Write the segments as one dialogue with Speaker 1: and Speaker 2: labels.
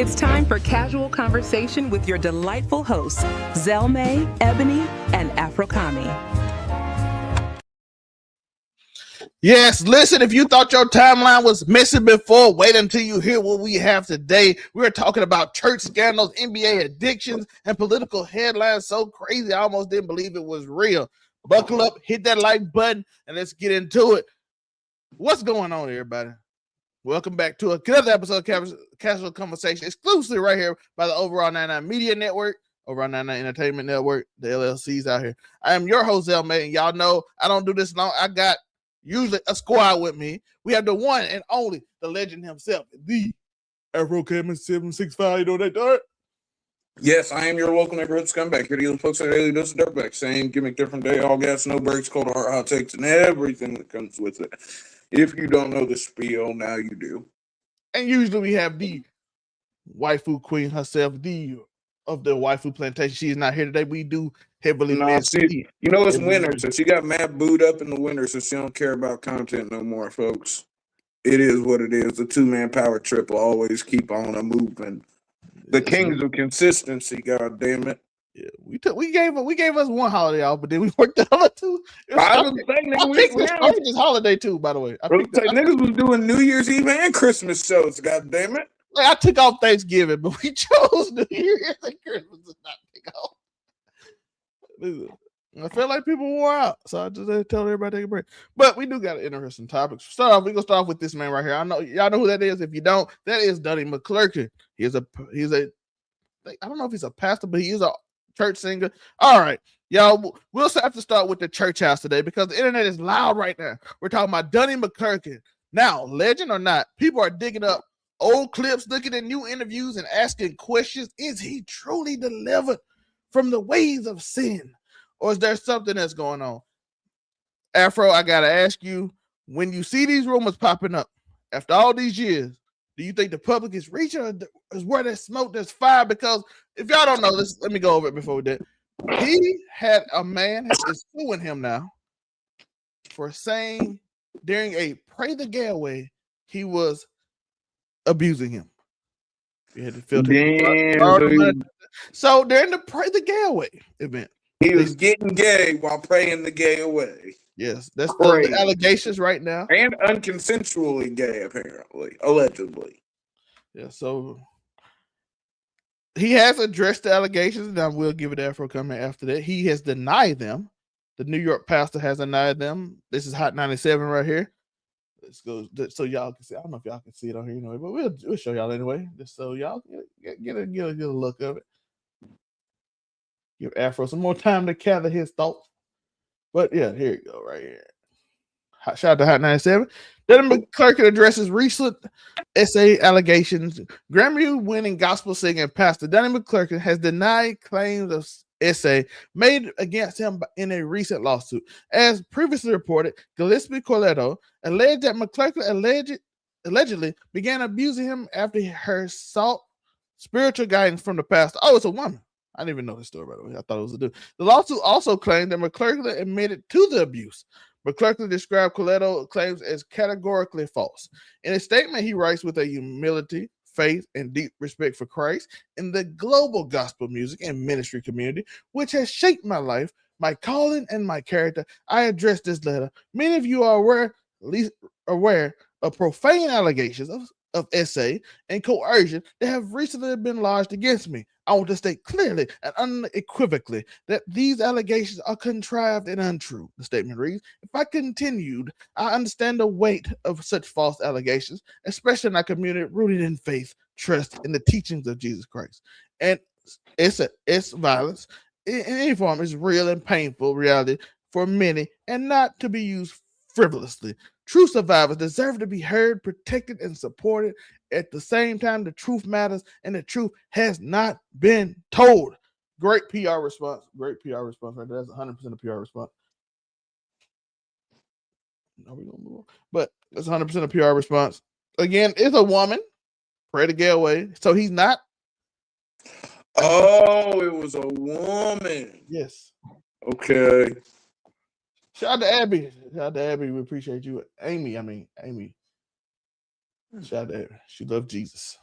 Speaker 1: It's time for casual conversation with your delightful hosts, Zelmae, Ebony, and Afrokami.
Speaker 2: Yes, listen, if you thought your timeline was missing before, wait until you hear what we have today. We're talking about church scandals, NBA addictions, and political headlines so crazy I almost didn't believe it was real. Buckle up, hit that like button, and let's get into it. What's going on, everybody? Welcome back to another episode of Casual Conversation, exclusively right here by the Overall99 Media Network, Overall99 Entertainment Network, the LLCs out here. I am your host, Zelmae, and y'all know I don't do this long. I got usually a squad with me. We have the one and only, the legend himself, the Afrokami 765. You know that, Dart?
Speaker 3: Yes, I am your local neighborhood scumbag. Here to you folks at Daily Dose of Dirtbag. Same gimmick, different day, all gas, no breaks, cold hard takes, and everything that comes with it. If you don't know the spiel, now you do.
Speaker 2: And usually we have the waifu queen herself, of the waifu plantation. She is not here today. We do heavily miss.
Speaker 3: You know it's winter, so she got mad booed up in the winter, so she don't care about content no more, folks. It is what it is. The two-man power trip will always keep on a moving. The kings of consistency, god damn it.
Speaker 2: Yeah, we gave us one holiday off, but then we worked the other two.
Speaker 3: I picked
Speaker 2: this holiday too, by the way.
Speaker 3: Niggas was doing New Year's Eve and Christmas shows, god damn it.
Speaker 2: Like, I took off Thanksgiving, but we chose New Year's and Christmas to not take off. I felt like people wore out, so I just tell everybody to take a break. But we do got an interesting topic. We're gonna start off with this man right here. I know y'all know who that is. If you don't, that is Donnie McClurkin. He's a I don't know if he's a pastor, but he is a church singer. All right, y'all, we'll have to start with the church house today because the internet is loud right now. We're talking about Donnie McClurkin. Now, legend or not, people are digging up old clips, looking at new interviews, and asking questions. Is he truly delivered from the ways of sin? Or is there something that's going on? Afro, I got to ask you, when you see these rumors popping up after all these years, do you think the public is reaching or is where there's smoke, there's fire? Because if y'all don't know, let me go over it before we did. He had a man is suing him now for saying during a Pray the Gay Away, he was abusing him. You had to filter. So during the Pray the Gay Away event,
Speaker 3: he was getting gay while praying the gay away.
Speaker 2: Yes, that's the allegations right now.
Speaker 3: And unconsensually gay, apparently, allegedly.
Speaker 2: Yeah, so he has addressed the allegations, and I will give it Afro comment after that. He has denied them. The New York pastor has denied them. This is Hot 97 right here. Let's go so y'all can see. I don't know if y'all can see it on here anyway, but we'll show y'all anyway, just so y'all get a look of it. Give Afro some more time to gather his thoughts. But yeah, here you go, right here. Shout out to Hot 97. Donnie McClurkin addresses recent essay allegations. Grammy-winning gospel singer pastor Donnie McClurkin has denied claims of essay made against him in a recent lawsuit. As previously reported, Gillespie Coletto alleged that McClurkin allegedly began abusing him after her sought spiritual guidance from the pastor. Oh, it's a woman. I didn't even know this story, by the way. I thought it was a dude. The lawsuit also claimed that McClurkin admitted to the abuse. McClurkin described Coletto's claims as categorically false. In a statement, he writes with a humility, faith, and deep respect for Christ in the global gospel music and ministry community, which has shaped my life, my calling, and my character. I address this letter. Many of you are aware of profane allegations of essay and coercion that have recently been lodged against me. I want to state clearly and unequivocally that these allegations are contrived and untrue. The statement reads, if I continued, I understand the weight of such false allegations, especially in our community rooted in faith, trust, and the teachings of Jesus Christ. And it's violence in any form is real and painful reality for many and not to be used frivolously. True survivors deserve to be heard, protected, and supported. At the same time, the truth matters, and the truth has not been told. Great PR response. Great PR response right there. That's 100% a PR response. Are we gonna move on? But that's 100% a PR response. Again, it's a woman. Pray to get away. So he's not.
Speaker 3: Oh, it was a woman.
Speaker 2: Yes.
Speaker 3: Okay.
Speaker 2: Shout out to Abby. Shout out to Abby. We appreciate you. Amy. Shout out to Abby. She loved Jesus.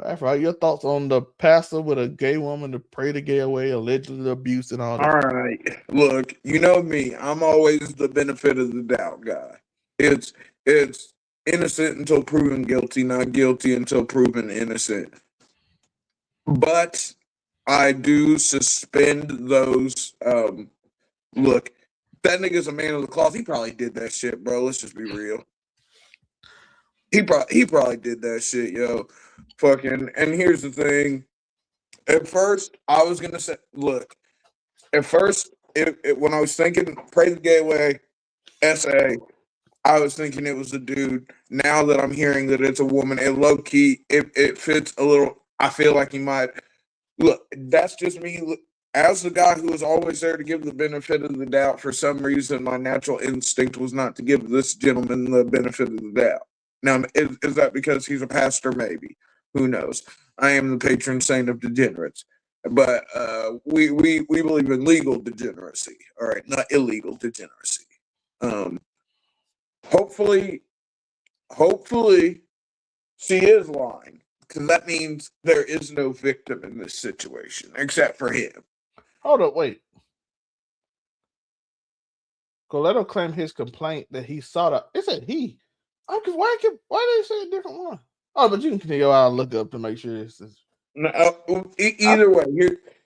Speaker 2: Afro, your thoughts on the pastor with a gay woman to pray the gay away, allegedly abuse and all that?
Speaker 3: All right. Look, you know me. I'm always the benefit of the doubt guy. It's innocent until proven guilty, not guilty until proven innocent. But I do suspend those. Look, that nigga's a man of the cloth. He probably did that shit, bro. Let's just be real. He probably did that shit, yo. Fucking. And here's the thing. At first, I was gonna say, look. At first, when I was thinking "Pray the Gay Away" essay, I was thinking it was a dude. Now that I'm hearing that it's a woman, it low key it fits a little. I feel like he might look. That's just me. As the guy who was always there to give the benefit of the doubt, for some reason, my natural instinct was not to give this gentleman the benefit of the doubt. Now, is that because he's a pastor? Maybe. Who knows? I am the patron saint of degenerates. But we believe in legal degeneracy, all right, not illegal degeneracy. Hopefully, she is lying, because that means there is no victim in this situation except for him.
Speaker 2: Hold up, wait. Coletto claimed his complaint that he saw the. It said he. Why they say a different one? Oh, but you can continue. I'll look up to make sure this is.
Speaker 3: No, either way,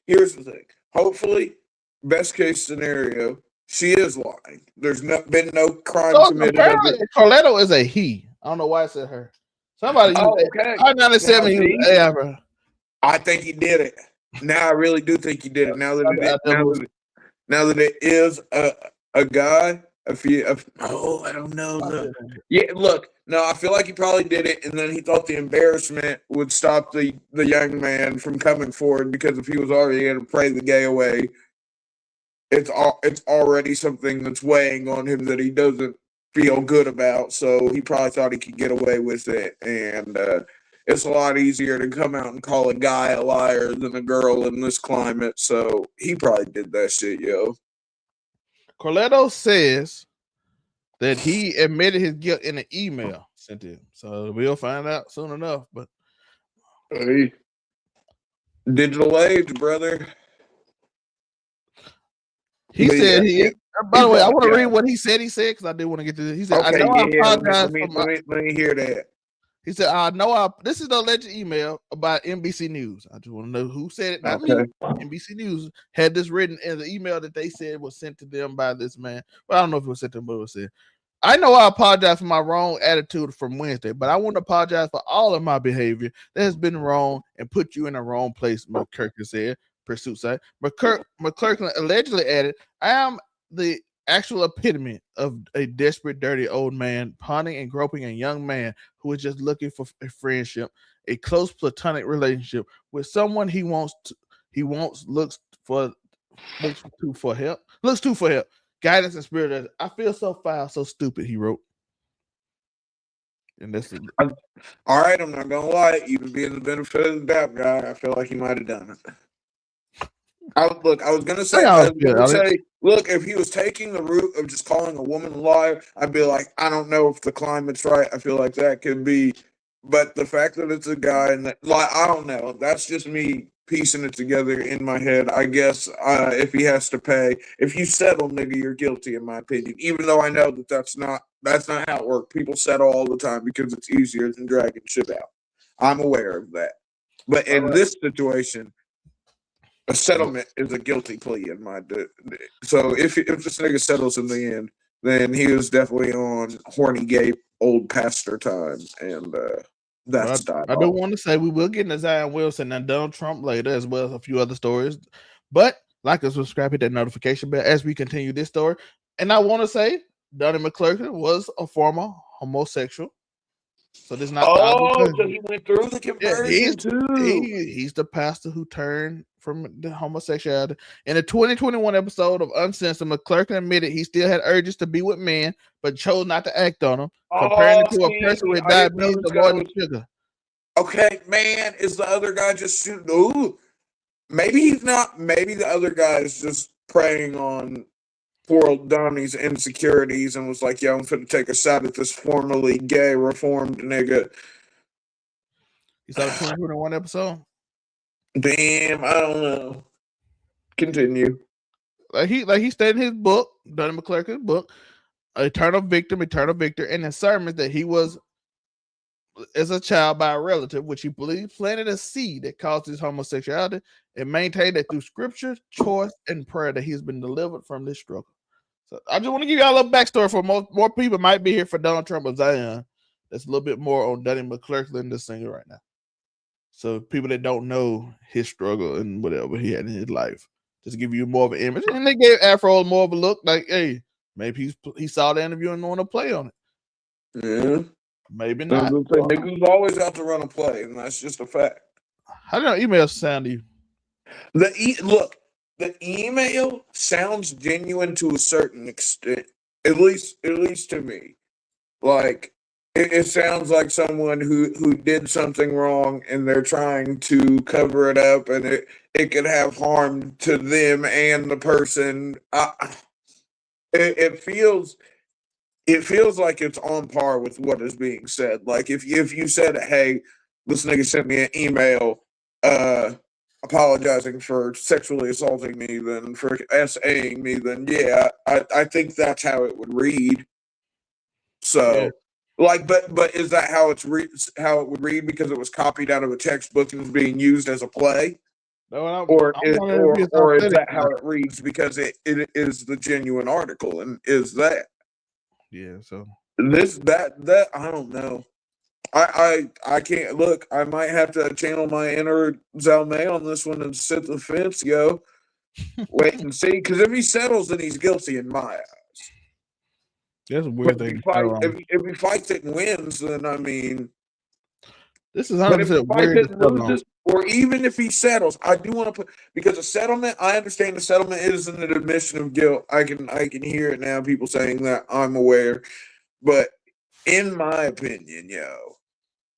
Speaker 3: here's the thing. Hopefully, best case scenario, she is lying. There's been no crime committed.
Speaker 2: Apparently, Coletto is a he. I don't know why it said her. Somebody.
Speaker 3: Okay.
Speaker 2: I
Speaker 3: think he did it. Now I really do think he did it. Now that it is a guy. I don't know. Yeah, look. No, I feel like he probably did it, and then he thought the embarrassment would stop the young man from coming forward, because if he was already going to pray the gay away, it's already something that's weighing on him that he doesn't feel good about. So he probably thought he could get away with it, and it's a lot easier to come out and call a guy a liar than a girl in this climate. So he probably did that shit, yo.
Speaker 2: Coletto says that he admitted his guilt in an email sent to him. So we'll find out soon enough. But
Speaker 3: hey, digital age, brother.
Speaker 2: He said he. By the way, I want to read what he said. He said, because I did want to get to this. He said,
Speaker 3: okay,
Speaker 2: "I apologize
Speaker 3: let me hear that."
Speaker 2: He said, this is the alleged email about NBC News. I just want to know who said it, not me. NBC News had this written in the email that they said was sent to them by this man. Well, I don't know if it was sent to them, but it was said, I know I apologize for my wrong attitude from Wednesday, but I want to apologize for all of my behavior that has been wrong and put you in the wrong place, McClurkin said. Pursuit side. McClurkin allegedly added, I am the actual epitome of a desperate, dirty old man, pawning and groping a young man who is just looking for a friendship, a close platonic relationship with someone looks to for help, guidance and spirit. I feel so foul, so stupid, he wrote. And that's
Speaker 3: all right. I'm not gonna lie, even being the benefit of the doubt guy, I feel like he might have done it. I was gonna say, look, if he was taking the route of just calling a woman a liar, I'd be like, I don't know if the climate's right. I feel like that could be, but the fact that it's a guy and that, like, I don't know. That's just me piecing it together in my head. I guess if he has to pay, if you settle, nigga, you're guilty, in my opinion. Even though I know that that's not how it works. People settle all the time because it's easier than dragging shit out. I'm aware of that, but in this situation, a settlement is a guilty plea in my. So if this nigga settles in the end, then he was definitely on horny gay old pastor time, and that's.
Speaker 2: I do want to say we will get into Zion Wilson and Donald Trump later, as well as a few other stories. But like and subscribe, hit that notification bell as we continue this story. And I want to say Donnie McClurkin was a former homosexual. So this is not.
Speaker 3: So he went through the conversion too.
Speaker 2: He's the pastor who turned from the homosexuality. In a 2021 episode of Uncensored, McClurkin admitted he still had urges to be with men, but chose not to act on them, comparing it to a person with diabetes avoiding sugar.
Speaker 3: Okay, man, is the other guy just shooting? Ooh, maybe he's not. Maybe the other guy is just preying on poor old Donnie's insecurities and was like, "Yo, I'm finna take a shot at this formerly gay reformed nigga."
Speaker 2: You saw the 2021 episode?
Speaker 3: Damn, I don't know. Continue.
Speaker 2: Like he stated in his book, Donnie McClurkin's book, Eternal Victim, Eternal Victor, and in sermons that he was as a child by a relative, which he believes planted a seed that caused his homosexuality, and maintained that through scripture, choice, and prayer that he's been delivered from this struggle. So I just want to give y'all a little backstory for more people might be here for Donald Trump or Zion. That's a little bit more on Donnie McClurkin, the singer, right now. So people that don't know his struggle and whatever he had in his life, just give you more of an image. And they gave Afro more of a look, like, hey, maybe he saw the interview and want to play on it.
Speaker 3: Yeah.
Speaker 2: Maybe not.
Speaker 3: Niggas always out to run a play, and that's just a fact.
Speaker 2: How did our email sound to you?
Speaker 3: Look, the email sounds genuine to a certain extent. At least to me. Like, it sounds like someone who did something wrong and they're trying to cover it up, and it could have harm to them and the person. It feels like it's on par with what is being said. Like if you said, hey, this nigga sent me an email apologizing for sexually assaulting me, then for SAing me, then yeah, I think that's how it would read. So yeah. Like, but is that how it would read because it was copied out of a textbook and is being used as a play?
Speaker 2: No,
Speaker 3: or is that how it reads because it is the genuine article, and is that?
Speaker 2: Yeah, so
Speaker 3: that I don't know. I can't look. I might have to channel my inner Zelmae on this one and sit the fence, yo. Wait and see, because if he settles, then he's guilty in my eyes.
Speaker 2: That's a weird thing.
Speaker 3: If he fights it and wins, then I mean,
Speaker 2: this is 100% weird.
Speaker 3: Or even if he settles, I do want to put, because a settlement, I understand the settlement isn't an admission of guilt. I can hear it now, people saying that, I'm aware. But in my opinion, yo,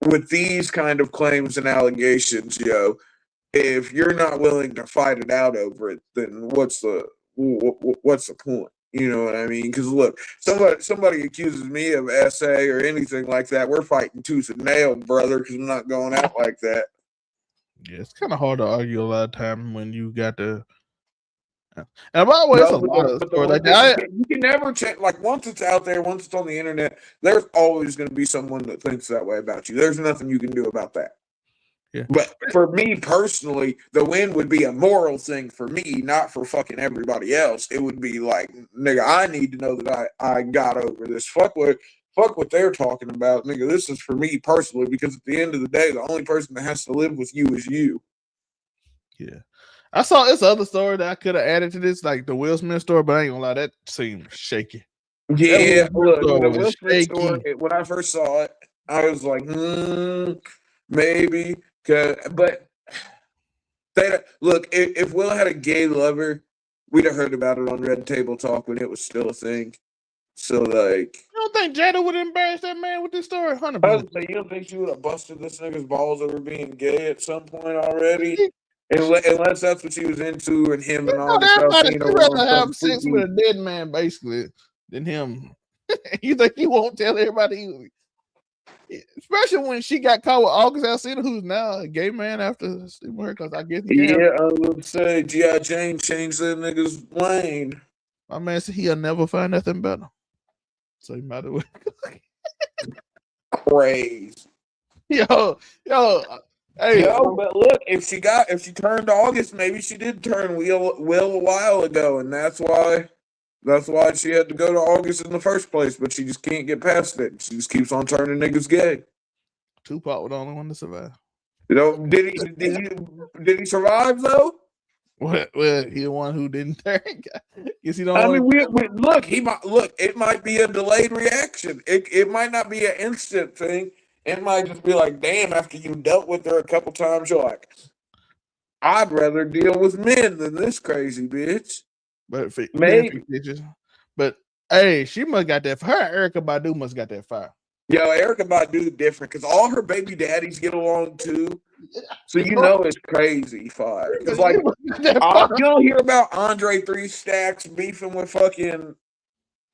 Speaker 3: with these kind of claims and allegations, yo, if you're not willing to fight it out over it, then what's the point? You know what I mean? Because look, somebody accuses me of SA or anything like that, we're fighting tooth and nail, brother, because I'm not going out like that.
Speaker 2: Yeah, it's kind of hard to argue a lot of time when you got to. And by the way, it's a lot of stories like that.
Speaker 3: You can never check. Like, once it's out there, once it's on the internet, there's always going to be someone that thinks that way about you. There's nothing you can do about that.
Speaker 2: Yeah.
Speaker 3: But for me personally, the win would be a moral thing for me, not for fucking everybody else. It would be like, nigga, I need to know that I got over this. Fuck what they're talking about, nigga. This is for me personally, because at the end of the day, the only person that has to live with you is you.
Speaker 2: Yeah. I saw this other story that I could have added to this, like the Will Smith story, but I ain't gonna lie, that seemed shaky.
Speaker 3: Yeah, look, the Will Smith story, when I first saw it, I was like, maybe. But look, if Will had a gay lover, we'd have heard about it on Red Table Talk when it was still a thing. So, like,
Speaker 2: you don't think Jada would embarrass that man with this story? 100%.
Speaker 3: I would say, you don't think she would have busted this nigga's balls over being gay at some point already? Unless that's what she was into, and him and all this stuff.
Speaker 2: I'd rather have sex with a dead man, basically, than him. You think he won't tell everybody? Especially when she got caught with August Alsina, who's now a gay man after sleeping with her, because I guess
Speaker 3: I would say G.I. Jane changed that nigga's lane.
Speaker 2: My man said he'll never find nothing better. So he might have went
Speaker 3: crazy.
Speaker 2: Yo, hey,
Speaker 3: but look, if she turned August, maybe she did turn Will a while ago, and that's why she had to go to August in the first place. But she just can't get past it. She just keeps on turning niggas gay.
Speaker 2: Tupac was the only one to survive.
Speaker 3: You know, did he survive though?
Speaker 2: Well, he the one who didn't turn. Guess he don't.
Speaker 3: I mean, it might be a delayed reaction. It might not be an instant thing. It might just be like, damn, after you dealt with her a couple times, you're like, I'd rather deal with men than this crazy bitch.
Speaker 2: But maybe. But hey, she must got that. Her Erykah Badu must got that fire.
Speaker 3: Yo, Erykah Badu different because all her baby daddies get along too. So you know it's crazy fire. Because like you don't hear about Andre 3 Stacks beefing with fucking.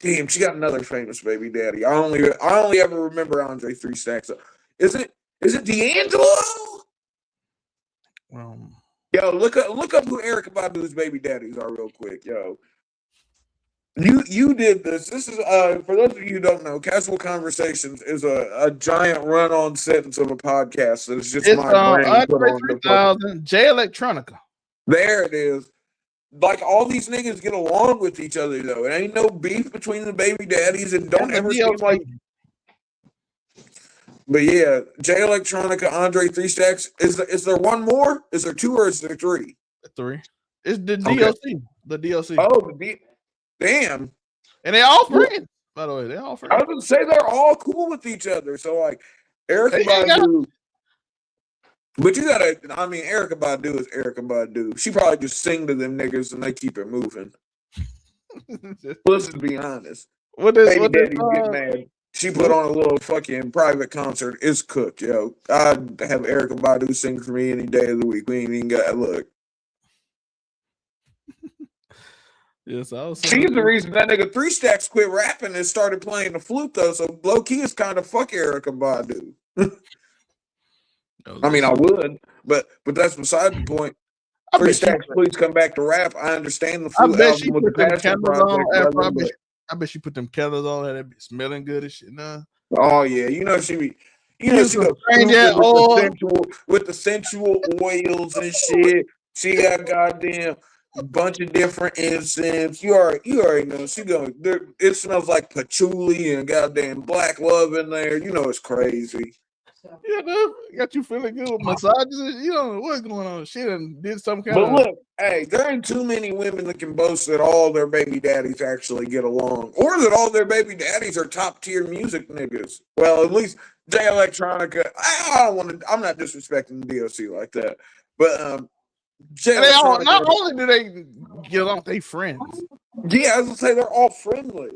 Speaker 3: Damn, she got another famous baby daddy. I only ever remember Andre 3 Stacks. Is it D'Angelo? Yo, look up who Erykah Badu's baby daddies are real quick, yo. You did this. This is for those of you who don't know, Casual Conversations is a giant run-on sentence of a podcast that is just my brain put on the
Speaker 2: 3000 J Electronica.
Speaker 3: There it is. Like all these niggas get along with each other though. It ain't no beef between the baby daddies and don't ever seem like. But yeah, J Electronica, Andre 3 Stacks. Is there one more? Is there two or is there three?
Speaker 2: Three. It's the DLC. The DLC.
Speaker 3: Oh, damn.
Speaker 2: And they all friends. By the way, they all friends.
Speaker 3: I was gonna say they're all cool with each other. So like Erykah Badu. But you gotta, I mean, Erykah Badu is Erykah Badu. She probably just sing to them niggas and they keep it moving. Let's just be honest. Baby daddies get mad. She put on a little fucking private concert. It's cooked, yo. I'd have Erykah Badu sing for me any day of the week. We ain't even got to look.
Speaker 2: Yes,
Speaker 3: she's the reason that nigga 3 Stacks quit rapping and started playing the flute, though. So low key is kind of fuck Erykah Badu. I mean, I would, but that's beside the point. 3 Stacks, please come back to rap. I understand the flute album with the passion project.
Speaker 2: I bet she put them candles on and it be smelling good as shit now.
Speaker 3: Oh yeah, you know she be, she goes with the sensual oils and shit. She got goddamn bunch of different incense. You already know she going. It smells like patchouli and goddamn black love in there. You know it's crazy.
Speaker 2: Yeah, dude, got you feeling good with massages. You don't know what's going on. She done did some kind
Speaker 3: of. But look, hey, there ain't too many women that can boast that all their baby daddies actually get along, or that all their baby daddies are top tier music niggas. Well, at least J Electronica. I don't want to. I'm not disrespecting the DOC like that, but
Speaker 2: not only do they get along, they friends.
Speaker 3: Yeah, I was gonna say they're all friendly.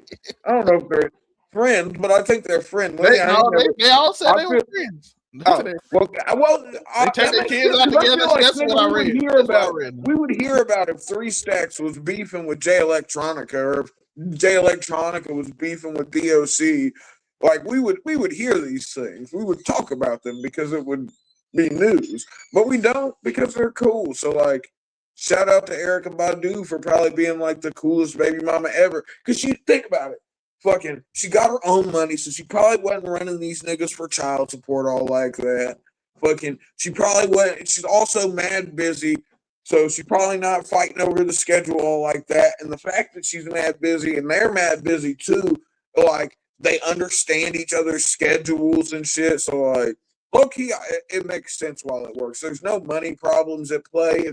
Speaker 3: I don't know if they're friends, but I think they're friendly.
Speaker 2: They all said they were friends.
Speaker 3: Well, they
Speaker 2: take their kids out together.
Speaker 3: Like
Speaker 2: that's what I read.
Speaker 3: We would hear about if 3 Stacks was beefing with J Electronica, or if J Electronica was beefing with DOC. Like we would hear these things. We would talk about them because it would be news, but we don't because they're cool. So like, shout out to Erykah Badu for probably being like the coolest baby mama ever. Because she think about it. Fucking, she got her own money, so she probably wasn't running these niggas for child support all like that. Fucking, she probably wasn't. She's also mad busy, so she's probably not fighting over the schedule all like that. And the fact that she's mad busy and they're mad busy too, like they understand each other's schedules and shit. So like, low key, it makes sense while it works. There's no money problems at play.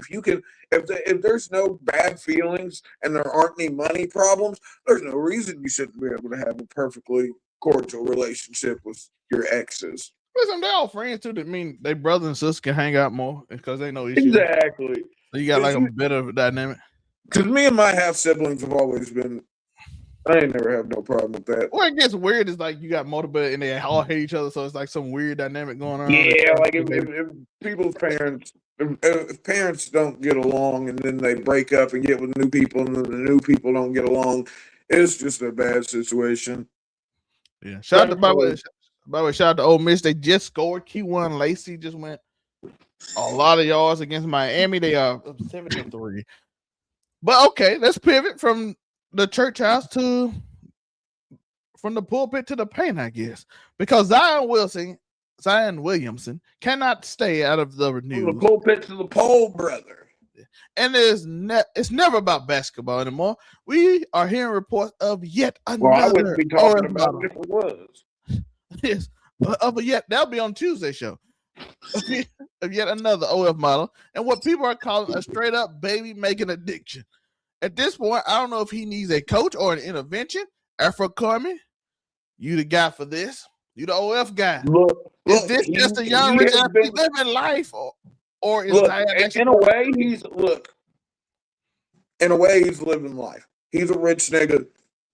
Speaker 3: If there's no bad feelings and there aren't any money problems, there's no reason you shouldn't be able to have a perfectly cordial relationship with your exes.
Speaker 2: Listen, they're all friends too. That mean they brothers and sisters can hang out more because they know each other.
Speaker 3: Exactly.
Speaker 2: So you got like a better dynamic.
Speaker 3: Because me and my half siblings have always been. I ain't never have no problem with that.
Speaker 2: What gets weird is like you got multiple and they all hate each other, so it's like some weird dynamic going on.
Speaker 3: Yeah, like if people's parents, if parents don't get along and then they break up and get with new people and then the new people don't get along, it's just a bad situation.
Speaker 2: Yeah. Shout out to Ole Miss. They just scored. Q1 Lacey just went a lot of yards against Miami. They are 7-3. But okay, let's pivot from the church house from the pulpit to the paint, I guess, because Zion Williamson cannot stay out of the news.
Speaker 3: From the pulpit to the pole, brother.
Speaker 2: And it's never about basketball anymore. We are hearing reports of yet another.
Speaker 3: Well, I wouldn't be talking about it if it was.
Speaker 2: Yes, that'll be on Tuesday show. Of yet another OF model, and what people are calling a straight up baby making addiction. At this point, I don't know if he needs a coach or an intervention. Afro Carmi, you the guy for this. You the OF guy.
Speaker 3: Look,
Speaker 2: is this just a young rich athlete living life, or is
Speaker 3: in a way he's living life. He's a rich nigga.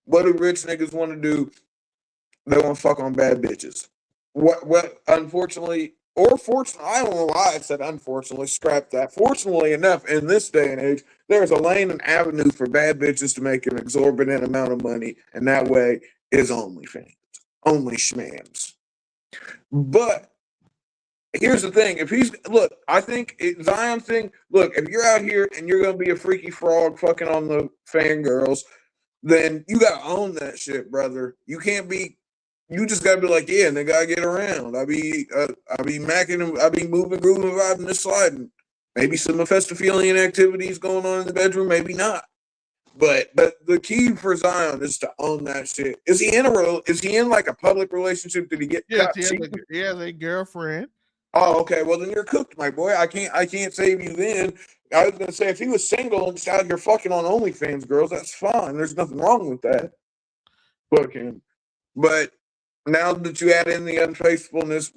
Speaker 3: What do rich niggas want to do? They want to fuck on bad bitches. What? Unfortunately, or fortunately, I don't know why I said unfortunately. Scrap that. Fortunately enough, in this day and age, there's a lane and avenue for bad bitches to make an exorbitant amount of money, and that way is OnlyFans, only schmams. But here's the thing. If he's I think Zion thing. Look, if you're out here and you're gonna be a freaky frog fucking on the fangirls, then you gotta own that shit, brother. You can't be. You just gotta be like, yeah, and they gotta get around. I be macking them. I be moving, grooving, vibing, and sliding. Maybe some Mephistophelian activities going on in the bedroom, maybe not. But the key for Zion is to own that shit. Is he in like a public relationship? Did he get?
Speaker 2: Yes, he has a girlfriend.
Speaker 3: Oh, okay. Well, then you're cooked, my boy. I can't save you then. I was gonna say if he was single and just out here fucking on OnlyFans girls, that's fine. There's nothing wrong with that. Fucking. But now that you add in the unfaithfulness,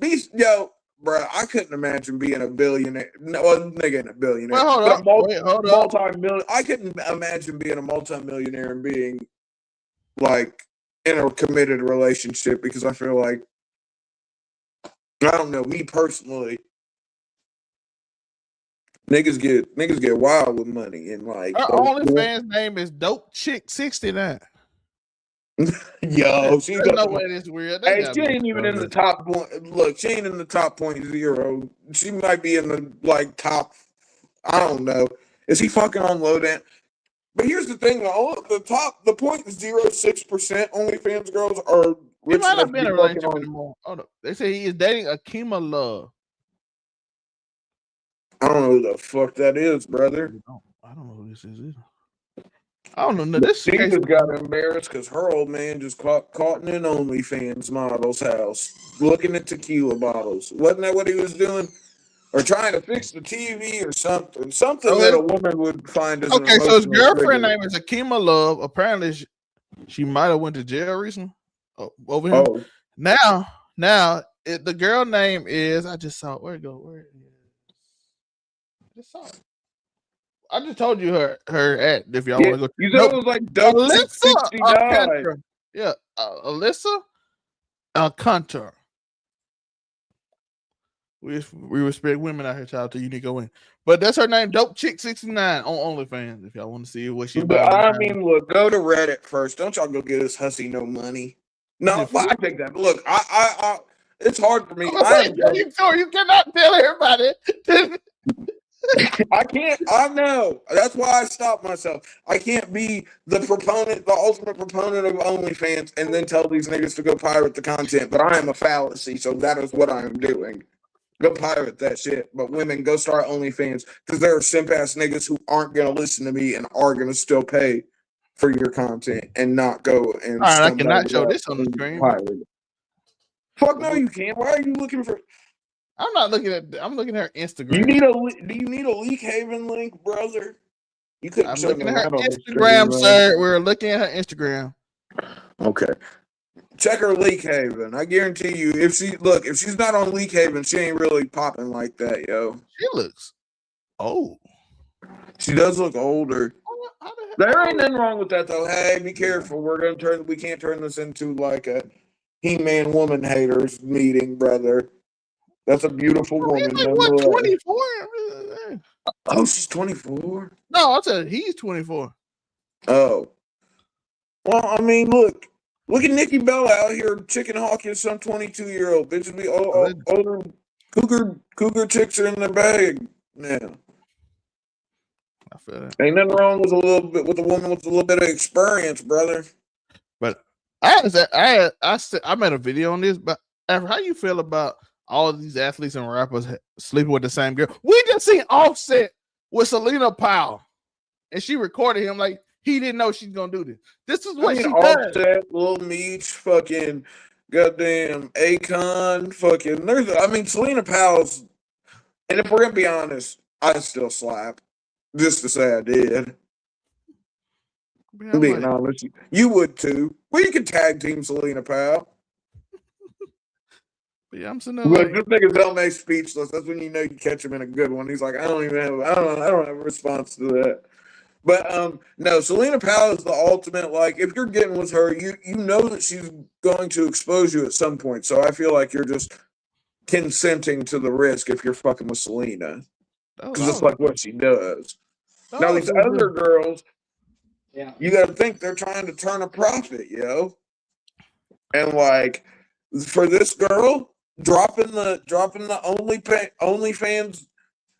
Speaker 3: bro, I couldn't imagine being a billionaire. No, nigga, ain't a billionaire.
Speaker 2: Well, hold up.
Speaker 3: Multi-million. I couldn't imagine being a multi-millionaire and being like in a committed relationship because I feel like I don't know. Me personally, niggas get wild with money and like.
Speaker 2: Her OnlyFans name is Dope Chick 69.
Speaker 3: Yo, she's
Speaker 2: no way this weird.
Speaker 3: Hey, she ain't even in the top point. Look, she ain't in the top 0.0. She might be in the like top. I don't know. Is he fucking on Lowdown? But here's the thing: the 0.06% OnlyFans girls are.
Speaker 2: He might not be in a relationship anymore. Hold up. They say he is dating Akima Love.
Speaker 3: I don't know who the fuck that is, brother.
Speaker 2: I don't know who this is either. I don't know. This
Speaker 3: case got embarrassed because her old man just caught in an OnlyFans model's house looking at tequila bottles. Wasn't that what he was doing? Or trying to fix the TV or something. Something that a woman would find as
Speaker 2: okay, so his girlfriend name is Akima Love. Apparently, she might have went to jail recently. Over here. Oh. Now, the girl name is, I just saw it. Where it go? Where it is? I just saw it. I just told you her at if y'all want to go.
Speaker 3: You said it was like
Speaker 2: Alyssa. Yeah, Alyssa Alcantara. We respect women out here. Shout out to Unico Win. But that's her name, Dope Chick 69 on OnlyFans. If y'all want to see what she's about.
Speaker 3: I mean, look, go to Reddit first. Don't y'all go get this hussy no money. No, I take that. But look, I it's hard for me.
Speaker 2: You cannot tell everybody.
Speaker 3: I can't. I know. That's why I stopped myself. I can't be the ultimate proponent of OnlyFans, and then tell these niggas to go pirate the content. But I am a fallacy, so that is what I am doing. Go pirate that shit. But women, go start OnlyFans because there are simp ass niggas who aren't gonna listen to me and are gonna still pay for your content and not go and.
Speaker 2: All right, I cannot show this on the screen.
Speaker 3: Fuck no, you can't. Why are you looking for?
Speaker 2: I'm not looking at. I'm looking at her Instagram.
Speaker 3: Do you need a Leak Haven link, brother? You couldn't.
Speaker 2: I'm looking at her Instagram, sir. We're looking at her Instagram.
Speaker 3: Okay. Check her Leak Haven. I guarantee you, if she's not on Leak Haven, she ain't really popping like that, yo.
Speaker 2: She looks old.
Speaker 3: She does look older. There ain't nothing wrong with that though. Hey, be careful. We can't turn this into like a He-Man woman haters meeting, brother. That's a beautiful woman.
Speaker 2: Like, what, 24?
Speaker 3: Oh, she's 24?
Speaker 2: No, I said he's 24.
Speaker 3: Oh. Well, I mean, look at Nikki Bella out here chicken hawking some 22-year-old. Bitches be older. Cougar chicks are in their bag now.
Speaker 2: I feel that.
Speaker 3: Ain't nothing wrong with a woman with a little bit of experience, brother.
Speaker 2: But I made a video on this, but how you feel about all of these athletes and rappers sleeping with the same girl? We just seen Offset with Selena Powell, and she recorded him like he didn't know she's gonna do this. This is what she does.
Speaker 3: Offset, Lil Meech, fucking goddamn Akon, fucking. Selena Powell's. And if we're gonna be honest, I still slap. Just to say I did. I'm being honest, you would too. We could tag team Selena Powell.
Speaker 2: Yeah, I'm saying
Speaker 3: look, this nigga Zelmae speechless. That's when you know you catch him in a good one. He's like, I don't have a response to that. But no, Selena Powell is the ultimate. Like, if you're getting with her, you know that she's going to expose you at some point. So I feel like you're just consenting to the risk if you're fucking with Selena, because it's like what she does. Now these other girls, you got to think they're trying to turn a profit, yo. And like for this girl, dropping the OnlyFans.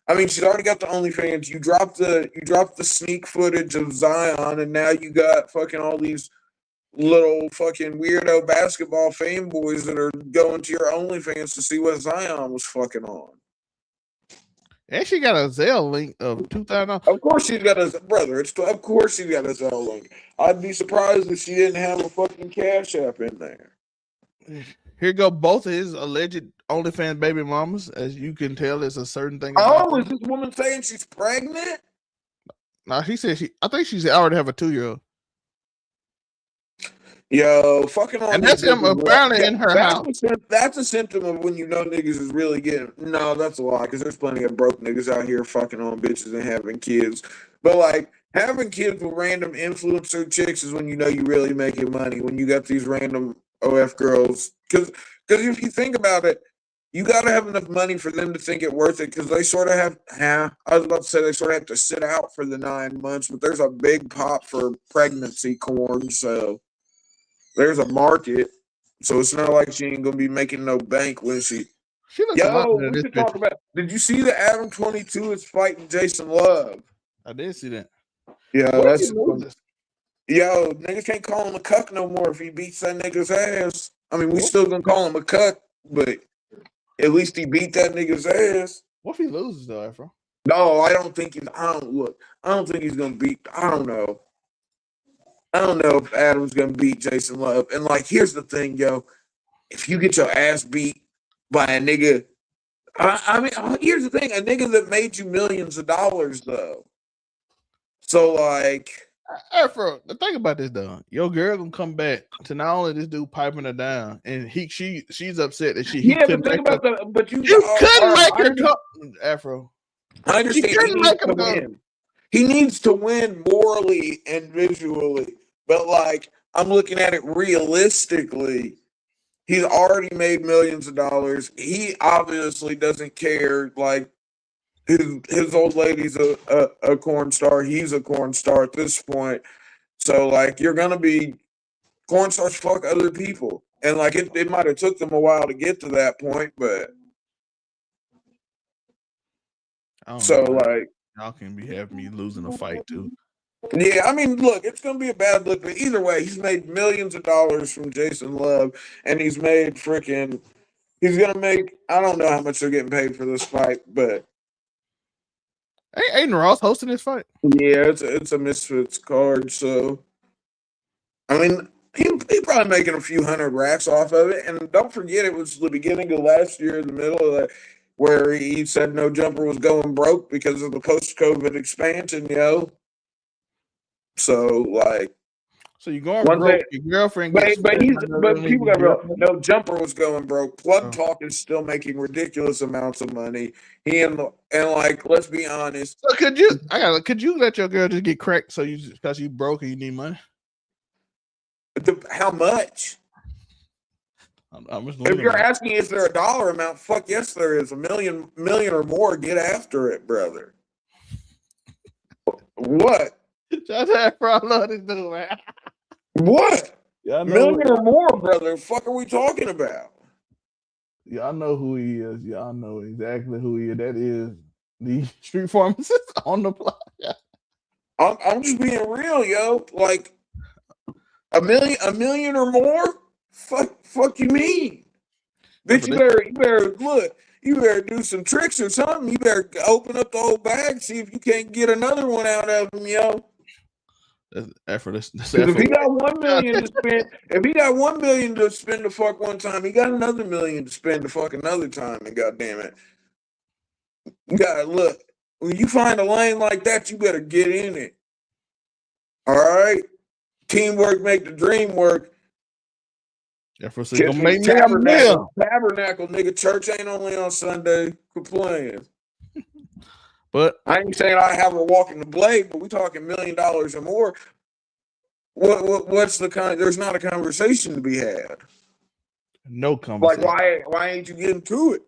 Speaker 3: I mean, she's already got the OnlyFans. You dropped the sneak footage of Zion, and now you got fucking all these little fucking weirdo basketball fanboys that are going to your OnlyFans to see what Zion was fucking on.
Speaker 2: And she got a Zelle link of $2,000.
Speaker 3: Of course she's got a brother. Of course she's got a Zelle link. I'd be surprised if she didn't have a fucking Cash App in there.
Speaker 2: Here go both of his alleged OnlyFans baby mamas. As you can tell, it's a certain thing.
Speaker 3: Is this woman saying she's pregnant?
Speaker 2: No, she said I think she's already have a 2-year-old.
Speaker 3: Yo, fucking on.
Speaker 2: And that's him apparently in her house.
Speaker 3: That's a symptom of when you know niggas is really getting. No, that's a lie, because there's plenty of broke niggas out here fucking on bitches and having kids. But like having kids with random influencer chicks is when you know you really making money. When you got these random OF girls, because if you think about it, you got to have enough money for them to think it worth it, because they sort of have. I was about to say they sort of have to sit out for the 9 months, but there's a big pop for pregnancy corn, so. There's a market, so it's not like she ain't gonna be making no bank when she. Yo, we should talk about. Did you see that Adam 22 is fighting Jason Love?
Speaker 2: I did see that.
Speaker 3: Yeah, that's. Yo, niggas can't call him a cuck no more if he beats that nigga's ass. I mean, we still gonna call him a cuck, but at least he beat that nigga's ass.
Speaker 2: What if he loses though, Afro?
Speaker 3: No, I don't think he's. I don't think he's gonna beat. I don't know. I don't know if Adam's gonna beat Jason Love. And like, here's the thing, yo. If you get your ass beat by a nigga, I mean, here's the thing: a nigga that made you millions of dollars, though. So like,
Speaker 2: Afro, the thing about this, though, your girl gonna come back to not only this dude piping her down, and she's upset that he couldn't
Speaker 3: think about that. But you
Speaker 2: couldn't make her come, Afro.
Speaker 3: I understand. He needs to win. He needs to win morally and visually. But like, I'm looking at it realistically. He's already made millions of dollars. He obviously doesn't care. Like, his old lady's a corn star. He's a corn star at this point. So like, you're gonna be corn stars fuck other people, and like it might have took them a while to get to that point, but so like,
Speaker 2: y'all can be having me losing a fight too.
Speaker 3: Yeah, I mean, look, it's going to be a bad look, but either way, he's made millions of dollars from Jason Love, and he's made he's going to make, I don't know how much they're getting paid for this fight, but.
Speaker 2: Ain't Ross hosting this fight?
Speaker 3: Yeah, it's a Misfits card, so. I mean, he probably making a few hundred racks off of it, and don't forget, it was the beginning of last year, in the middle of that, where he said No Jumper was going broke because of the post-COVID expansion, yo. So like,
Speaker 2: you're going broke. Your girlfriend gets
Speaker 3: but people got real. No Jumper was going broke. Plug Talk is still making ridiculous amounts of money. He and like, let's be honest.
Speaker 2: So could you let your girl just get cracked because you broke and you need money?
Speaker 3: How much? If you're asking, is there a dollar amount? Fuck yes, there is. $1 million or more. Get after it, brother. What?
Speaker 2: Shout out, bro. I love this dude, man.
Speaker 3: What? $1 million or more, brother? The fuck are we talking about?
Speaker 2: Y'all know who he is. Y'all know exactly who he is. That is the street pharmacist on the block.
Speaker 3: I'm just being real, yo. Like, $1 million or more? Fuck you mean? Bitch, you better look. You better do some tricks or something. You better open up the whole bag, see if you can't get another one out of him, yo.
Speaker 2: That's effortless.
Speaker 3: If he got $1 million to spend, to spend to fuck one time, he got another $1 million to spend to fuck another time. And goddamn it, you gotta look. When you find a lane like that, you better get in it. All right, teamwork make the dream work. Tabernacle, nigga. Church ain't only on Sunday. Quit playing.
Speaker 2: But
Speaker 3: I ain't saying I have her walking the blade, but we talking $1 million or more. What's the there's not a conversation to be had.
Speaker 2: No conversation.
Speaker 3: Like why ain't you getting to it?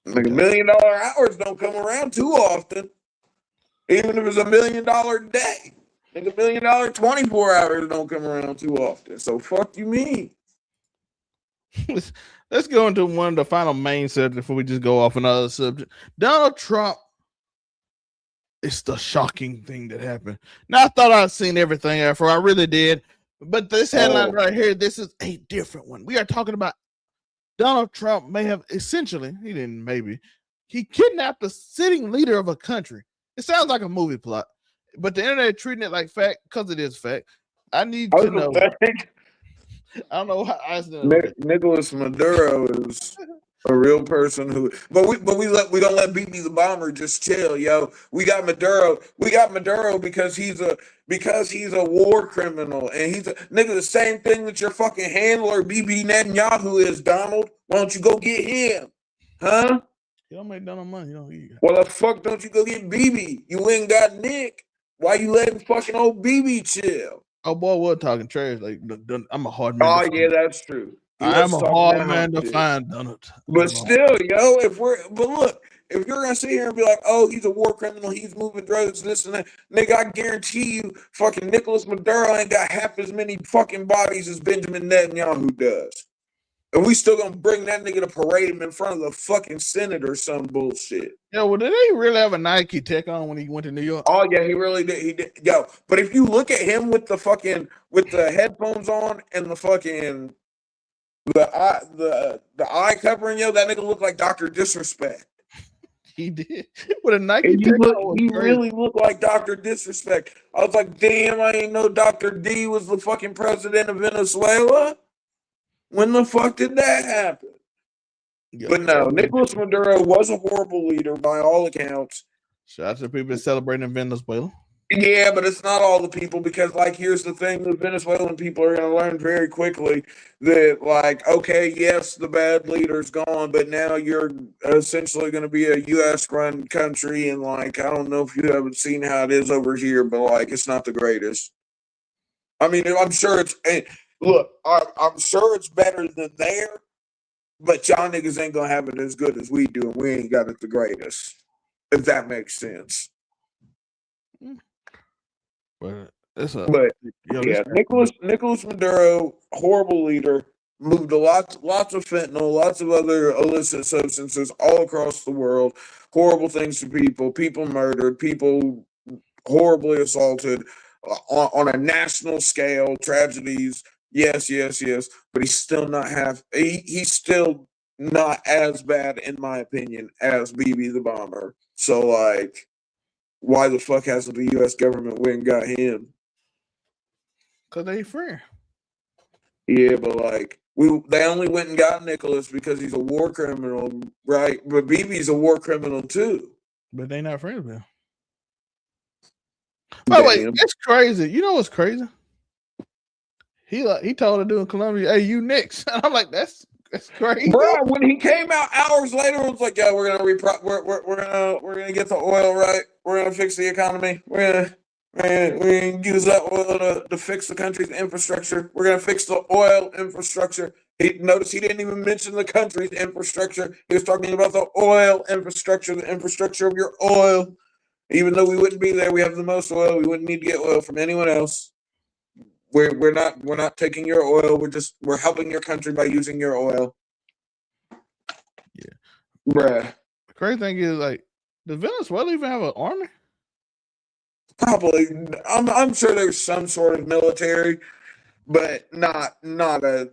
Speaker 3: Like $1 million hours don't come around too often. Even if it's $1 million day. Like $1 million 24 hours don't come around too often. So fuck you mean.
Speaker 2: let's go into one of the final main subjects before we just go off another subject. Donald Trump. It's the shocking thing that happened. Now I thought I'd seen everything after. I really did. But this headline right here, this is a different one. We are talking about Donald Trump may have essentially, he kidnapped the sitting leader of a country. It sounds like a movie plot, but the internet treating it like fact because it is fact. I need to know. I don't know how
Speaker 3: Nicolas Maduro is a real person who, but we don't let BB the bomber just chill, yo. We got Maduro because he's a war criminal, and he's a nigga. The same thing that your fucking handler BB Netanyahu is, Donald. Why don't you go get him, huh?
Speaker 2: You don't make Donald money.
Speaker 3: Well, the fuck don't you go get BB? You ain't got Nick. Why you letting fucking old BB chill?
Speaker 2: Oh boy, we're talking trash. Like I'm a hard man.
Speaker 3: Oh yeah, that's true.
Speaker 2: I'm a hard man to find, Donald.
Speaker 3: But still, yo, if you're gonna sit here and be like, oh, he's a war criminal, he's moving drugs, this and that, nigga, I guarantee you, fucking Nicolas Maduro ain't got half as many fucking bodies as Benjamin Netanyahu does. And we still gonna bring that nigga to parade him in front of the fucking Senate or some bullshit.
Speaker 2: Yo, well, did he really have a Nike tech on when he went to New York?
Speaker 3: Oh yeah, he really did. He did. Yo, but if you look at him with the headphones on and the fucking the eye covering, yo, that nigga looked like Dr. Disrespect.
Speaker 2: He did with a Nike tech on.
Speaker 3: He really looked like Dr. Disrespect. I was like, damn, I ain't know Dr. D was the fucking president of Venezuela. When the fuck did that happen? Yeah, but no, Nicolas Maduro was a horrible leader by all accounts.
Speaker 2: Shout out to the people celebrating in Venezuela.
Speaker 3: Yeah, but it's not all the people because, like, here's the thing: the Venezuelan people are going to learn very quickly that, like, okay, yes, the bad leader's gone, but now you're essentially going to be a U.S.-run country, and, like, I don't know if you haven't seen how it is over here, but, like, it's not the greatest. I mean, I'm sure it's. Look, I'm sure it's better than there, but y'all niggas ain't gonna have it as good as we do, and we ain't got it the greatest. If that makes sense. Nicolas Maduro, horrible leader, moved lots of fentanyl, lots of other illicit substances all across the world. Horrible things to people murdered, people horribly assaulted on a national scale, tragedies. Yes, but he's still not as bad, in my opinion, as BB the bomber. So, like, why the fuck hasn't the U.S. government went and got him?
Speaker 2: Because they free.
Speaker 3: Yeah, but, like, they only went and got Nicholas because he's a war criminal, right? But BB's a war criminal, too.
Speaker 2: But they not friends with him. By the way, it's crazy. You know what's crazy? He told a dude in Colombia, "Hey, you next." And I'm like, that's crazy,
Speaker 3: bro. When he came out hours later, it was like, "Yeah, we're gonna get the oil right. We're gonna fix the economy. We're gonna use that oil to fix the country's infrastructure. We're gonna fix the oil infrastructure." Notice he didn't even mention the country's infrastructure. He was talking about the oil infrastructure, the infrastructure of your oil. Even though we wouldn't be there, we have the most oil. We wouldn't need to get oil from anyone else. We're not taking your oil. We're helping your country by using your oil.
Speaker 2: Yeah,
Speaker 3: bruh.
Speaker 2: The crazy thing is, like, does Venezuela even have an army?
Speaker 3: Probably. I'm sure there's some sort of military, but not a.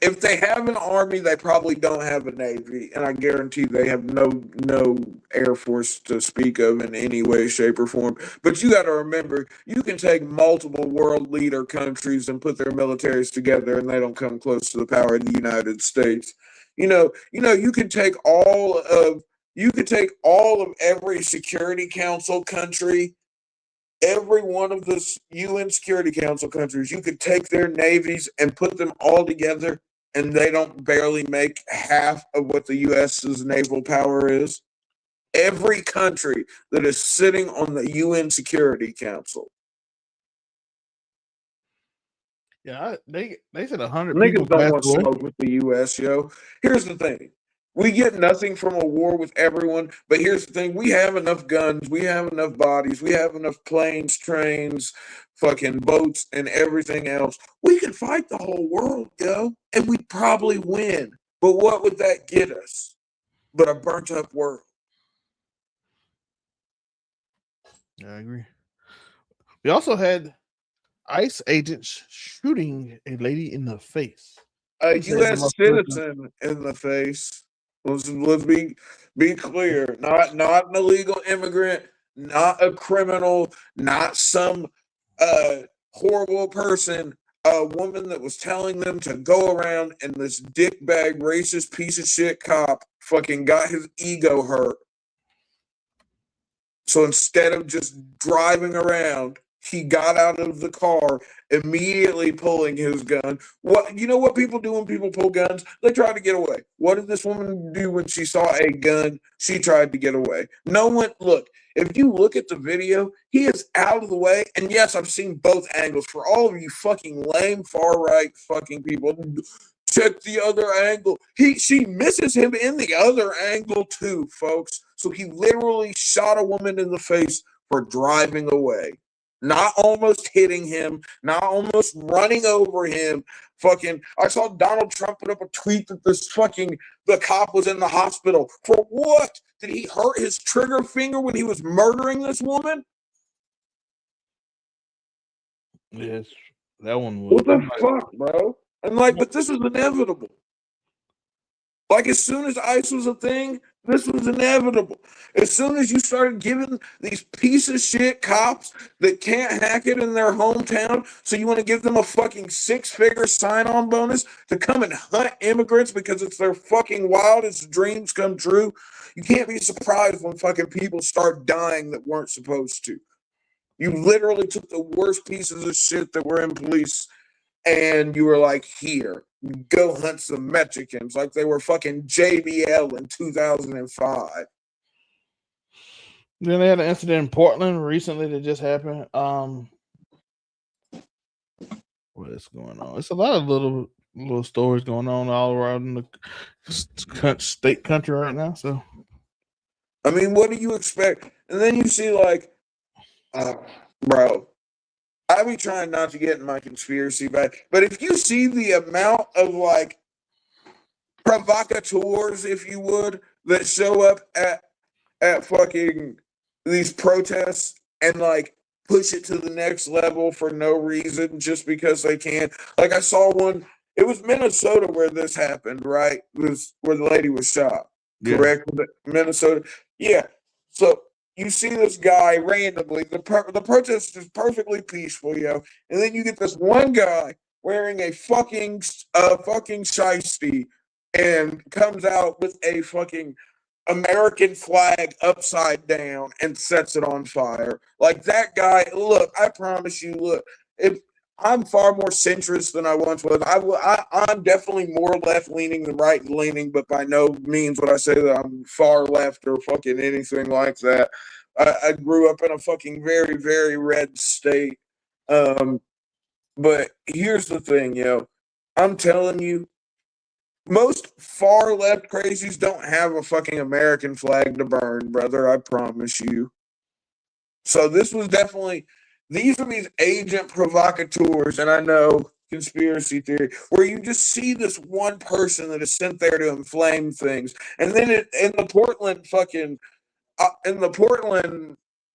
Speaker 3: If they have an army, they probably don't have a navy, and I guarantee they have no air force to speak of in any way, shape, or form. But you got to remember, you can take multiple world leader countries and put their militaries together, and they don't come close to the power of the United States. You could take all of every Security Council country. Every one of the UN Security Council countries, you could take their navies and put them all together, and they don't barely make half of what the U.S.'s naval power is. Every country that is sitting on the UN Security Council.
Speaker 2: Yeah, they said 100
Speaker 3: niggas
Speaker 2: people
Speaker 3: don't want to smoke with the U.S., yo. Here's the thing. We get nothing from a war with everyone, but here's the thing. We have enough guns. We have enough bodies. We have enough planes, trains, fucking boats, and everything else. We could fight the whole world, yo, and we'd probably win. But what would that get us? But a burnt up world.
Speaker 2: I agree. We also had ICE agents shooting a lady in the face.
Speaker 3: A U.S. citizen in the face. Let's be clear. Not an illegal immigrant, not a criminal, not some horrible person. A woman that was telling them to go around, and this dickbag racist piece of shit cop fucking got his ego hurt. So instead of just driving around, he got out of the car, immediately pulling his gun. You know what people do when people pull guns? They try to get away. What did this woman do when she saw a gun? She tried to get away. No one, look, if you look at the video, he is out of the way. And yes, I've seen both angles. For all of you fucking lame far-right fucking people, check the other angle. She misses him in the other angle too, folks. So he literally shot a woman in the face for driving away. Not almost hitting him, not almost running over him. Fucking, I saw Donald Trump put up a tweet that the cop was in the hospital. For what? Did he hurt his trigger finger when he was murdering this woman?
Speaker 2: Yes, that one was.
Speaker 3: What the fuck, bro? And but this was inevitable. As soon as ICE was a thing, this was inevitable. As soon as you started giving these piece of shit cops that can't hack it in their hometown, so you want to give them a fucking 6-figure sign-on bonus to come and hunt immigrants because it's their fucking wildest dreams come true, you can't be surprised when fucking people start dying that weren't supposed to. You literally took the worst pieces of shit that were in police and you were like, here, go hunt some Mexicans like they were fucking JBL in 2005.
Speaker 2: Then they had an incident in Portland recently that just happened. What is going on? It's a lot of little stories going on all around the state country right now. So,
Speaker 3: I mean, what do you expect? And then you see bro, I be trying not to get in my conspiracy bag, but if you see the amount of provocateurs, if you would, that show up at fucking these protests and push it to the next level for no reason, just because they can. I saw one. It was Minnesota where this happened, right? It was where the lady was shot. Yeah. Correct? Minnesota. Yeah. So you see this guy randomly. The protest is perfectly peaceful, yo. And then you get this one guy wearing a fucking shiesty and comes out with a fucking American flag upside down and sets it on fire. That guy, look, I promise you, look, I'm far more centrist than I once was. I'm definitely more left-leaning than right-leaning, but by no means would I say that I'm far left or fucking anything like that. I grew up in a fucking very, very red state. But here's the thing, yo. I'm telling you, most far-left crazies don't have a fucking American flag to burn, brother. I promise you. So this was definitely... These are these agent provocateurs, and I know conspiracy theory, where you just see this one person that is sent there to inflame things, and then in the Portland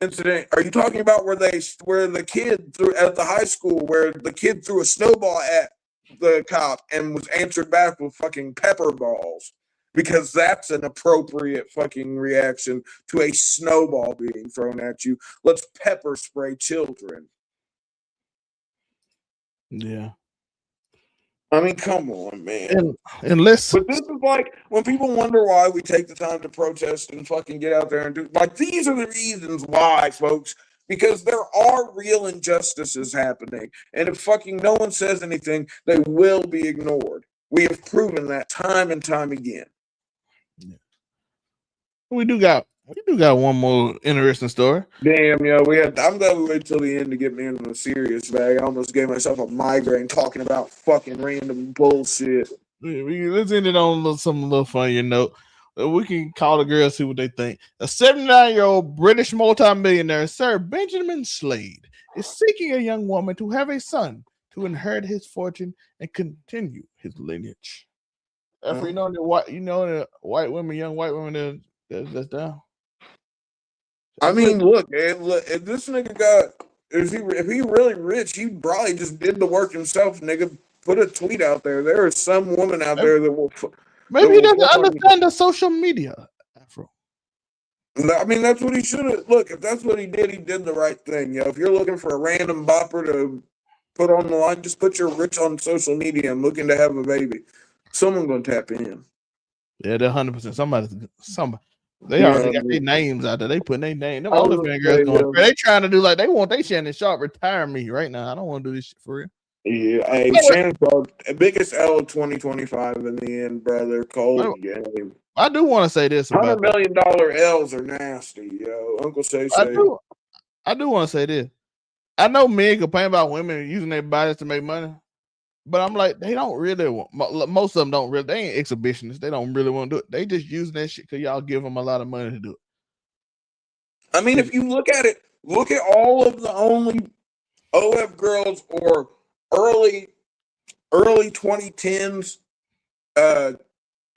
Speaker 3: incident, are you talking about where the kid at the high school, where the kid threw a snowball at the cop and was answered back with fucking pepper balls? Because that's an appropriate fucking reaction to a snowball being thrown at you. Let's pepper spray children.
Speaker 2: Yeah.
Speaker 3: I mean, come on, man.
Speaker 2: But this is
Speaker 3: when people wonder why we take the time to protest and fucking get out there and do these are the reasons why, folks. Because there are real injustices happening. And if fucking no one says anything, they will be ignored. We have proven that time and time again.
Speaker 2: Yeah. We do got one more interesting story.
Speaker 3: Damn, yo, I'm glad we waited till the end to get me into the serious bag. I almost gave myself a migraine talking about fucking random bullshit.
Speaker 2: Let's end it on some little funnier note. We can call the girls, see what they think. A 79-year-old British multimillionaire, Sir Benjamin Slade, is seeking a young woman to have a son to inherit his fortune and continue his lineage. After you know the white women, young white women that's down.
Speaker 3: I mean, look, if this nigga if he really rich, he probably just did the work himself, nigga. Put a tweet out there. There is some woman out there that will.
Speaker 2: Maybe he doesn't understand the social media, Afro.
Speaker 3: I mean, that's what he should have. Look, if that's what he did the right thing. If you're looking for a random bopper to put on the line, just put your rich on social media and looking to have a baby. Someone gonna tap in.
Speaker 2: Yeah, they're 100%. Somebody. They already got their names out there. They putting their name. Them OnlyFans girls going. They trying to do like they want. They Shannon Sharp retire me right now. I don't want to do this shit for real.
Speaker 3: Yeah, hey, Shannon Sharp, biggest L of 2025 in the end, brother. Cold game.
Speaker 2: I do want to say this about
Speaker 3: $100 million L's are nasty, yo. Uncle Say.
Speaker 2: I do want to say this. I know men complain about women using their bodies to make money, but I'm like, they don't really want. Most of them don't really. They ain't exhibitionists. They don't really want to do it. They just using that shit because y'all give them a lot of money to do it.
Speaker 3: I mean, if you look at it, look at all of the only OF girls or early 2010s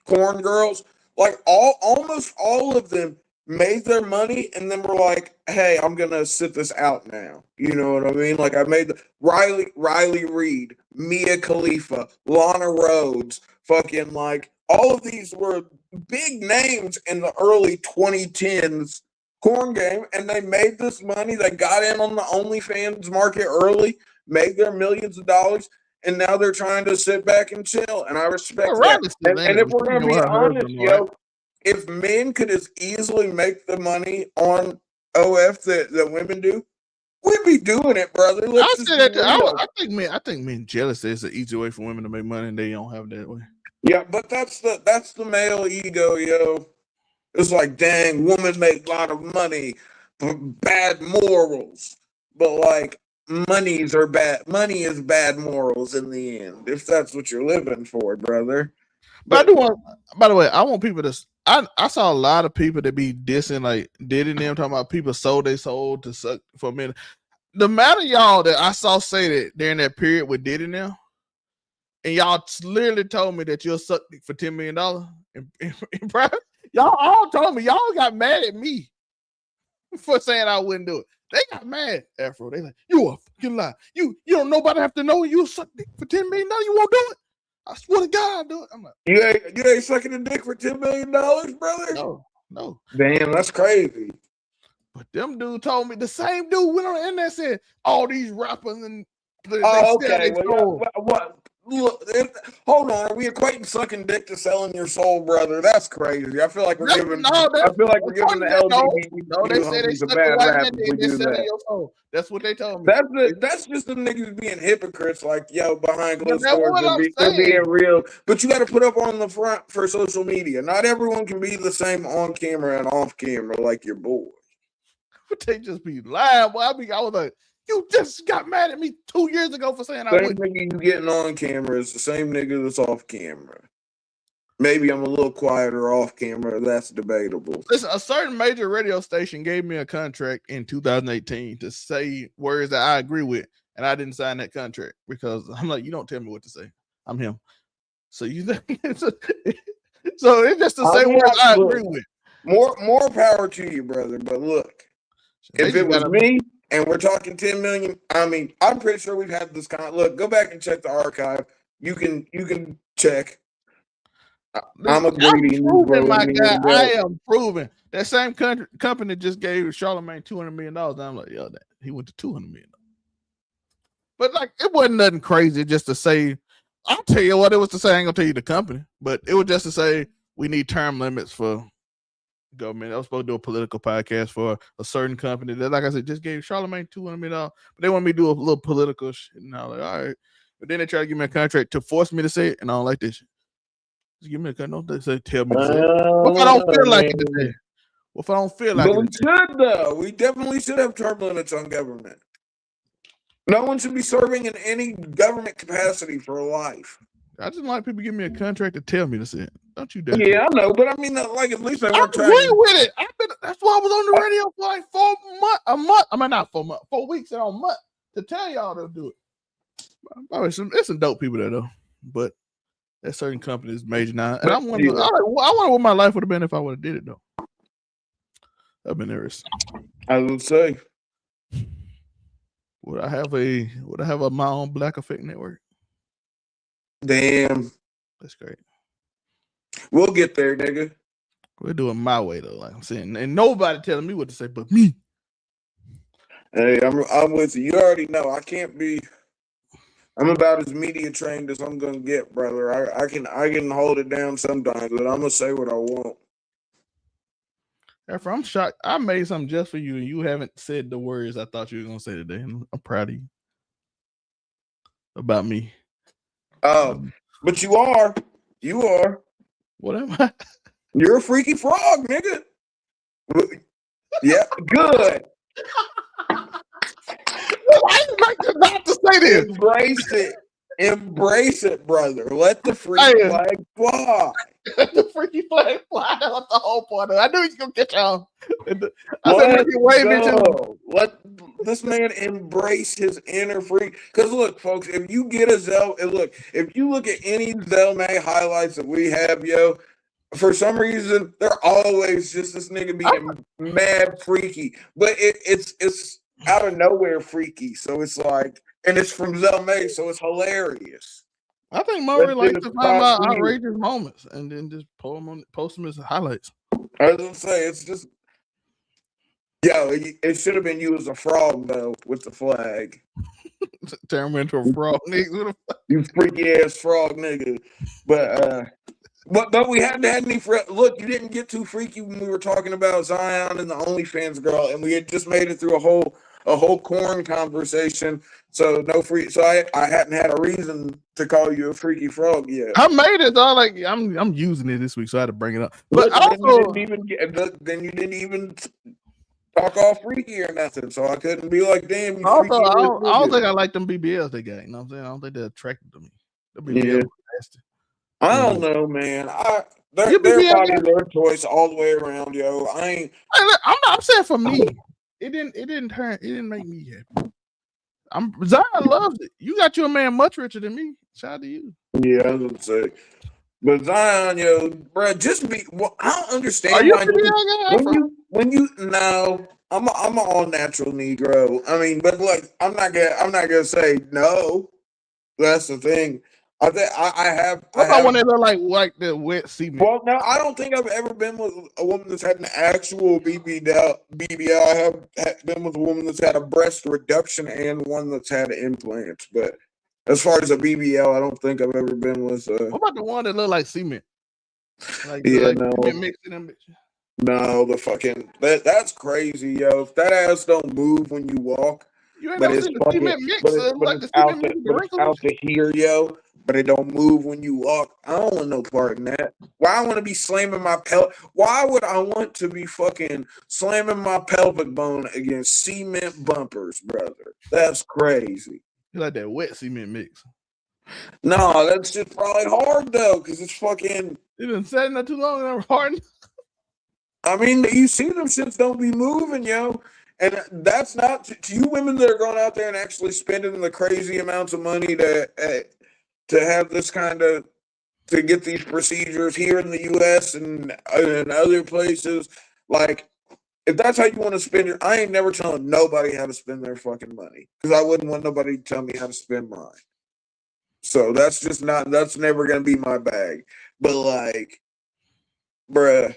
Speaker 3: corn girls, like almost all of them made their money and then were like, hey, I'm gonna sit this out now. You know what I mean? Like I made the Riley Reid, Mia Khalifa, Lana Rhodes, fucking like all of these were big names in the early 2010s corn game, and they made this money. They got in on the OnlyFans market early, made their millions of dollars, and now they're trying to sit back and chill. And I respect that. And if we're gonna be honest, if men could as easily make the money on OF that women do, we'd be doing it, brother.
Speaker 2: I think men jealous. It's an easy way for women to make money, and they don't have that way.
Speaker 3: Yeah, but that's the male ego, yo. It's like, dang, women make a lot of money, but bad morals. But like, money is bad morals in the end, if that's what you're living for, brother.
Speaker 2: But I do want. By the way, I want people to. I saw a lot of people that be dissing like Diddy and them talking about people sold their soul to suck for a minute. The amount of y'all that I saw say that during that period with Diddy now, and y'all literally told me that you'll suck for $10 million in private. Y'all all told me. Y'all got mad at me for saying I wouldn't do it. They got mad, Afro. They like, you a fucking lie. You don't nobody have to know you suck dick for $10 million. You won't do it. I swear to God, I'll do it. I'm like,
Speaker 3: you ain't sucking a dick for $10 million, brother?
Speaker 2: No.
Speaker 3: Damn, that's crazy.
Speaker 2: But them dude told me, the same dude went on the internet and said, all these rappers and
Speaker 3: okay. What? Look, hold on. Are we equating sucking dick to selling your soul, brother? That's crazy. I feel like we're giving. I feel like we're giving the LGBT.
Speaker 2: No, they said they suck the white man and they selling your soul. That's what they told me.
Speaker 3: That's just the niggas being hypocrites. Like, yo, behind closed doors, they're being real. But you got to put up on the front for social media. Not everyone can be the same on camera and off camera like your boy.
Speaker 2: But they just be lying. Boy, I was like, you just got mad at me 2 years ago for saying I wouldn't.
Speaker 3: Same nigga you getting on camera is the same nigga that's off camera. Maybe I'm a little quieter off camera. That's debatable.
Speaker 2: Listen, a certain major radio station gave me a contract in 2018 to say words that I agree with, and I didn't sign that contract because I'm like, you don't tell me what to say. I'm him. So you think so it's just to say words I agree with.
Speaker 3: More power to you, brother. But look, if it was me, and we're talking 10 million. I mean, I'm pretty sure we've had this kind of look. Go back and check the archive. You can check. I'm a greedy.
Speaker 2: My guy, I am proving that same company just gave Charlamagne $200 million. And I'm like, yo, he went to $200 million. But like, it wasn't nothing crazy just to say. I'll tell you what it was to say. I ain't gonna tell you the company, but it was just to say we need term limits for government. I was supposed to do a political podcast for a certain company that, like I said, just gave Charlamagne $200 million, but they want me to do a little political shit. And I was like, all right. But then they try to give me a contract to force me to say it, and I don't like this shit. Just give me a contract. Don't say tell me to say it. What if I don't feel like it today? What if I don't feel like it?
Speaker 3: But we should, though. We definitely should have term limits on government. No one should be serving in any government capacity for life.
Speaker 2: I just like people give me a contract to tell me to say it. Don't you dare.
Speaker 3: Yeah, I know, but I mean, like at least they
Speaker 2: I
Speaker 3: were
Speaker 2: agree
Speaker 3: trying.
Speaker 2: with it. That's why I was on the radio for like 4 months. I mean, not 4 months, 4 weeks and a month to tell y'all to do it. There's some dope people there though, but that certain companies major now, and I wonder what my life would have been if I would have did it though. I've been there.
Speaker 3: I would say,
Speaker 2: would I have a my own Black Effect network?
Speaker 3: damn,
Speaker 2: That's great.
Speaker 3: We'll get there, nigga.
Speaker 2: We're doing my way though, like I'm saying, and nobody telling me what to say but me.
Speaker 3: Hey, I'm with you. You already know I can't be. I'm about as media trained as I'm gonna get, brother. I can hold it down sometimes, but I'm gonna say what I want.
Speaker 2: After I'm shocked, I made something just for you, and you haven't said the words I thought you were gonna say today. I'm proud of you about me.
Speaker 3: Oh, but you are.
Speaker 2: What am I?
Speaker 3: You're a freaky frog, nigga. Yeah, good.
Speaker 2: I like not to say this.
Speaker 3: Embrace it, brother. Let the freaky flag fly.
Speaker 2: Let the freaky flag fly. That's the whole point of it. I knew he was gonna catch on.
Speaker 3: Let this man embrace his inner freak. Because look, folks, if you get if you look at any Zelmae highlights that we have, yo, for some reason they're always just this nigga being mad freaky. But it's out of nowhere freaky. So it's like, and it's from Zelmae, so it's hilarious.
Speaker 2: I think Murray likes to find out outrageous moments and then just post them as highlights.
Speaker 3: I was gonna say, it's just, yo, it should have been you as a frog though with the flag.
Speaker 2: Turn him into a frog, nigga.
Speaker 3: You freaky ass frog, nigga. But we haven't had any. Look, you didn't get too freaky when we were talking about Zion and the OnlyFans girl, and we had just made it through a whole corn conversation. So no free. So I hadn't had a reason to call you a freaky frog yet.
Speaker 2: I made it though. Like I'm using it this week, so I had to bring it up. But
Speaker 3: then you didn't even talk all freaky or nothing. So I couldn't be like, damn.
Speaker 2: I don't think I like them BBLs they got. You know what I'm saying? I don't think they're attracted to me. The BBL nasty.
Speaker 3: I don't know, man. They're probably their choice all the way around, yo.
Speaker 2: I'm saying for me, it didn't make me happy. Zion loves it. You got your man much richer than me. Shout out to you.
Speaker 3: Yeah, I was gonna say. But Zion, yo, bro, just be. Well, I don't understand.
Speaker 2: Are you
Speaker 3: when you no, I'm an all natural Negro. I mean, but like, I'm not gonna say no. That's the thing. I think I
Speaker 2: want to look like the wet cement.
Speaker 3: Well, no, I don't think I've ever been with a woman that's had an actual BBL. I have been with a woman that's had a breast reduction and one that's had implants. But as far as a BBL, I don't think I've ever been with.
Speaker 2: What about the one that look like cement?
Speaker 3: No.
Speaker 2: Mixing them bitches.
Speaker 3: No, the fucking that's crazy, yo. If that ass don't move when you walk, it's out to here, yo. But it don't move when you walk. I don't want no part in that. Why I want to be slamming my Why would I want to be fucking slamming my pelvic bone against cement bumpers, brother? That's crazy.
Speaker 2: You like that wet cement mix?
Speaker 3: No, that's just probably hard though, because it's fucking.
Speaker 2: You've been sitting there too long and I'm hard.
Speaker 3: I mean, you see them shits don't be moving, yo. And that's not to you women that are going out there and actually spending the crazy amounts of money to have this kind of, to get these procedures here in the U.S. and other places. Like, if that's how you want to spend your, I ain't never telling nobody how to spend their fucking money, because I wouldn't want nobody to tell me how to spend mine. So that's never going to be my bag. But like, bruh,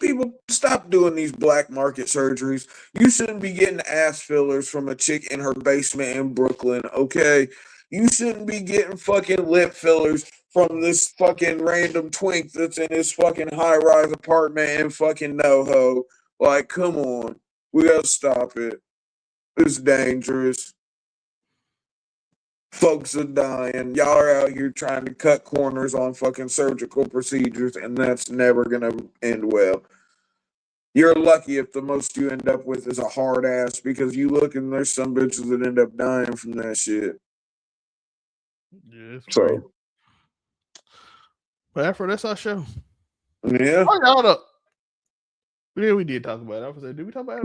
Speaker 3: people stop doing these black market surgeries. You shouldn't be getting ass fillers from a chick in her basement in Brooklyn, okay? You shouldn't be getting fucking lip fillers from this fucking random twink that's in his fucking high-rise apartment in fucking NoHo. Like, come on. We gotta stop it. It's dangerous. Folks are dying. Y'all are out here trying to cut corners on fucking surgical procedures, and that's never gonna end well. You're lucky if the most you end up with is a hard ass, because you look and there's some bitches that end up dying from that shit.
Speaker 2: Yeah, it's
Speaker 3: So,
Speaker 2: crazy. But Afro, that's our show.
Speaker 3: yeah.
Speaker 2: Oh, hold up. Yeah, we did talk about it. I was like, did we talk about it?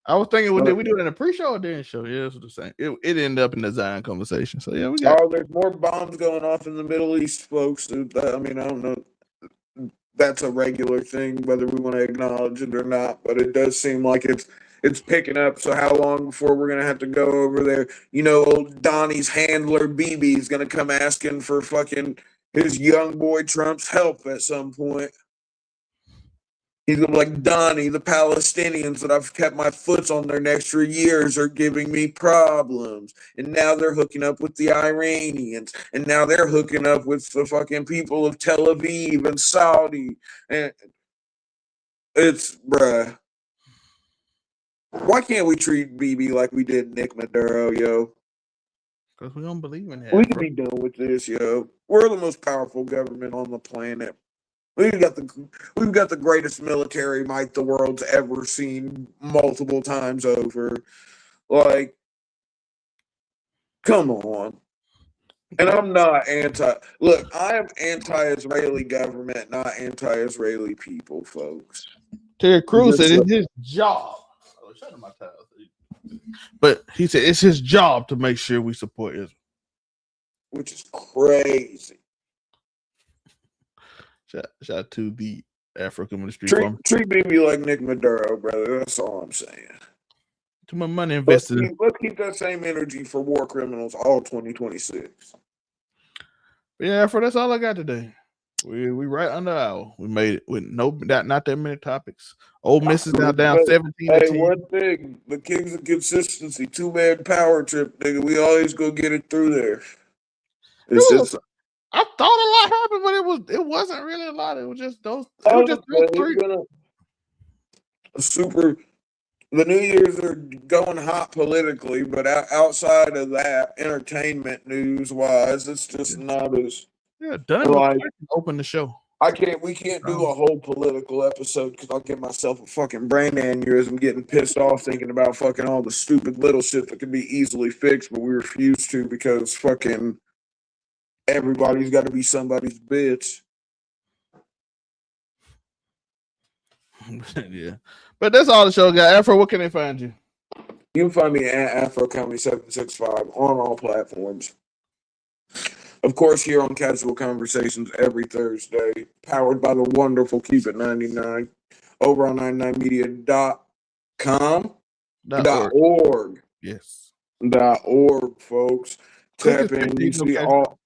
Speaker 2: I was thinking, did we do it in a pre-show or during the show? Yeah, it's the same. It ended up in the Zion conversation. So yeah, we got.
Speaker 3: Oh, there's more bombs going off in the Middle East, folks. I mean, I don't know. That's a regular thing, whether we want to acknowledge it or not. But it does seem like it's picking up. So how long before we're gonna have to go over there? You know, old Donnie's handler BB is gonna come asking for fucking his young boy Trump's help at some point. He's gonna be like, Donnie, the Palestinians that I've kept my foot on their necks for years are giving me problems. And now they're hooking up with the Iranians. And now they're hooking up with the fucking people of Tel Aviv and Saudi. And it's, bruh. Why can't we treat BB like we did Nick Maduro, yo?
Speaker 2: Because we don't believe in that.
Speaker 3: We can be done with this, yo. We're the most powerful government on the planet. We've got the greatest military might the world's ever seen multiple times over. Like, come on. And I'm not look, I am anti-Israeli government, not anti-Israeli people, folks.
Speaker 2: Terry Crews said it's his job. Oh, shut up, my towel. But he said it's his job to make sure we support Israel.
Speaker 3: Which is crazy.
Speaker 2: Shout out to the African ministry.
Speaker 3: Treat me like Nick Maduro, brother. That's all I'm saying.
Speaker 2: Too much money invested.
Speaker 3: Let's keep that same energy for war criminals all 2026.
Speaker 2: Yeah, Afro, that's all I got today. We right under an hour. We made it with not that many topics. Ole Miss is now down 17.
Speaker 3: Hey, one thing, the Kings of Consistency, 2-man power trip, nigga. We always go get it through there. It's just.
Speaker 2: I thought a lot happened, but it wasn't really a lot. It was just those. It was just those three.
Speaker 3: The New Year's are going hot politically, but outside of that, entertainment news wise, it's just not as.
Speaker 2: Yeah, Donnie McClurkin open the show.
Speaker 3: We can't do a whole political episode because I'll give myself a fucking brain aneurysm getting pissed off thinking about fucking all the stupid little shit that can be easily fixed, but we refuse to because fucking everybody's got to be somebody's bitch.
Speaker 2: Yeah. But that's all the show got. Afro, what can they find you?
Speaker 3: You can find me at Afro Comedy 765 on all platforms. Of course, here on Casual Conversations every Thursday, powered by the wonderful Keep It 99, Overall99Media.com. .org.
Speaker 2: Yes.
Speaker 3: .org, folks. Tap in, you see all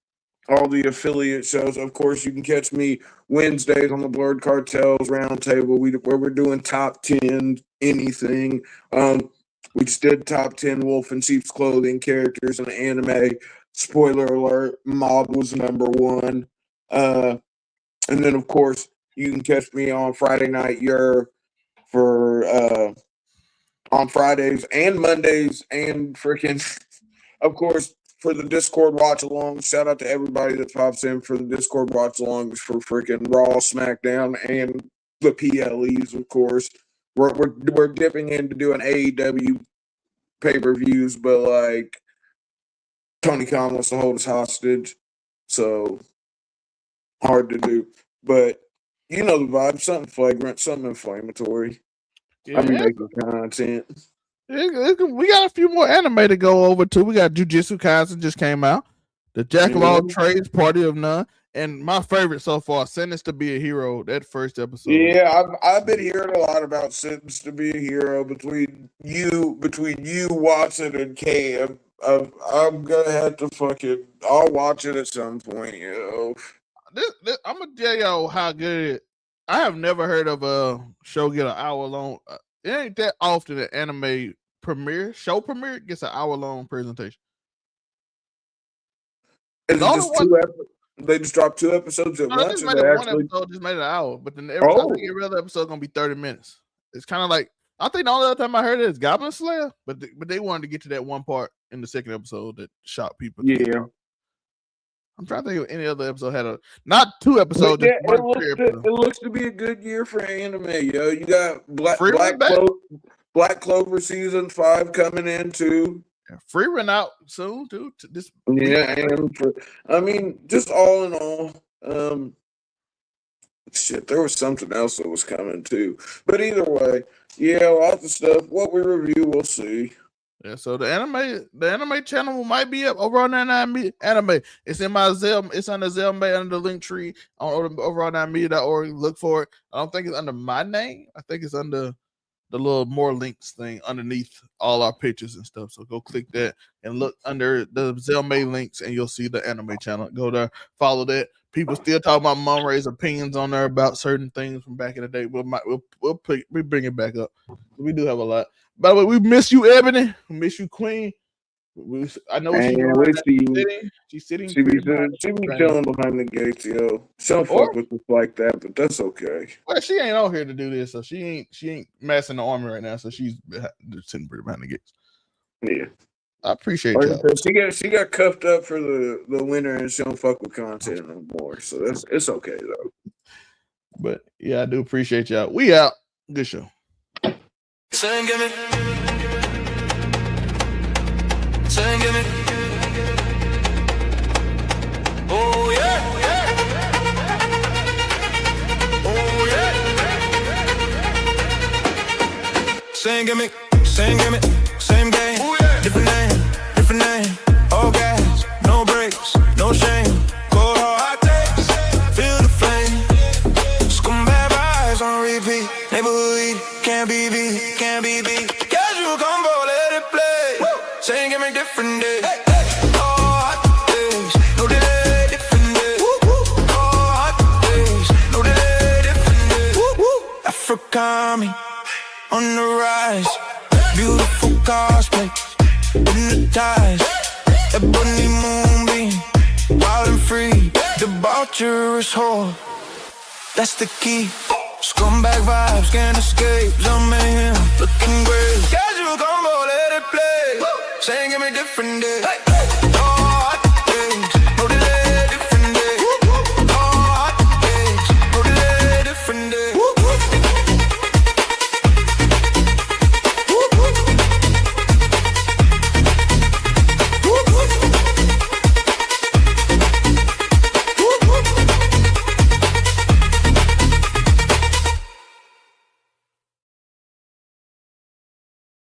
Speaker 3: the affiliate shows. Of course, you can catch me Wednesdays on the Blurred Cartels Roundtable, where we're doing top 10 anything. We just did top 10 Wolf in Sheep's Clothing characters in anime. Spoiler alert, Mob was number 1. And then, of course, you can catch me on Friday Night on Fridays and Mondays and freaking, of course, for the Discord watch along. Shout out to everybody that pops in for the Discord watch alongs for freaking Raw, SmackDown, and the PLEs, of course. We're dipping into doing AEW pay-per-views, but like Tony Khan wants to hold us hostage, so hard to do. But you know the vibe, something flagrant, something inflammatory.
Speaker 2: Yeah.
Speaker 3: I mean, making content.
Speaker 2: We got a few more anime to go over too. We got Jujutsu Kaisen just came out. The Jack of All Trades, Party of None, and my favorite so far, Sentence to Be a Hero. That first episode.
Speaker 3: Yeah, I've been hearing a lot about Sentence to Be a Hero between you, Watson, and Cam. I'm gonna have to I'll watch it at some point, yo.
Speaker 2: I'm gonna tell y'all how good it is. I have never heard of a show get an hour long. It ain't that often an anime show premiere gets an hour long presentation.
Speaker 3: Is it just they just dropped 2 episodes at once?
Speaker 2: One episode just made an hour, but then every other episode gonna be 30 minutes. It's kind of like, I think the only other time I heard it is Goblin Slayer, but they wanted to get to that one part in the second episode that shocked people.
Speaker 3: Yeah.
Speaker 2: I'm trying to think of any other episode had not 2 episodes.
Speaker 3: Yeah,
Speaker 2: just one
Speaker 3: it looks to be a good year for anime, yo. You got Black Clover season 5 coming in too.
Speaker 2: Yeah, Free run out soon too.
Speaker 3: I mean, just all in all, shit, there was something else that was coming too. But either way, yeah, lots of stuff. What we review, we'll see.
Speaker 2: Yeah, so the anime channel might be up. Overall99 Media anime. It's in my it's on the Zelmae under the link tree on overall9media.org. Look for it. I don't think it's under my name. I think it's under the little more links thing underneath all our pictures and stuff. So go click that and look under the Zelmae links, and you'll see the anime channel. Go there, follow that. People still talk about Mom Ray's opinions on there about certain things from back in the day. We bring it back up. We do have a lot. By the way, we miss you, Ebony. We miss you, Queen. I know she's sitting.
Speaker 3: She be chilling behind the gates, yo. She don't fuck with us like that, but that's okay.
Speaker 2: Well, she ain't out here to do this, so she ain't massing the army right now. So she's sitting behind the gates.
Speaker 3: Yeah,
Speaker 2: I appreciate that.
Speaker 3: She got cuffed up for the winter, and she don't fuck with content no more. So it's okay though.
Speaker 2: But yeah, I do appreciate y'all. We out. Good show.
Speaker 4: Sing, give me. Sing, give me. Oh yeah, yeah. Oh yeah. Sing, give me. Sing, give me. Same game. Oh, yeah. Different name. All gas, no brakes, no shame. Cold hard takes, feel the flame. Scumbag vibes on repeat. Neighborhood can't be beat. Casual combo, let it play. Woo. Saying give me different day. Hey, hey. All hot days, no delay, different day. Woo, woo. All hot days, no delay, different day. Woo, woo. Africani on the rise. Beautiful cosplay, hypnotized. Ebony Moonbeam, wild and free. Debaucherous whore, that's the key. Scumbag vibes can't escape. Zelmae, looking great. Casual combo, let it play. Saying give me different day. Hey.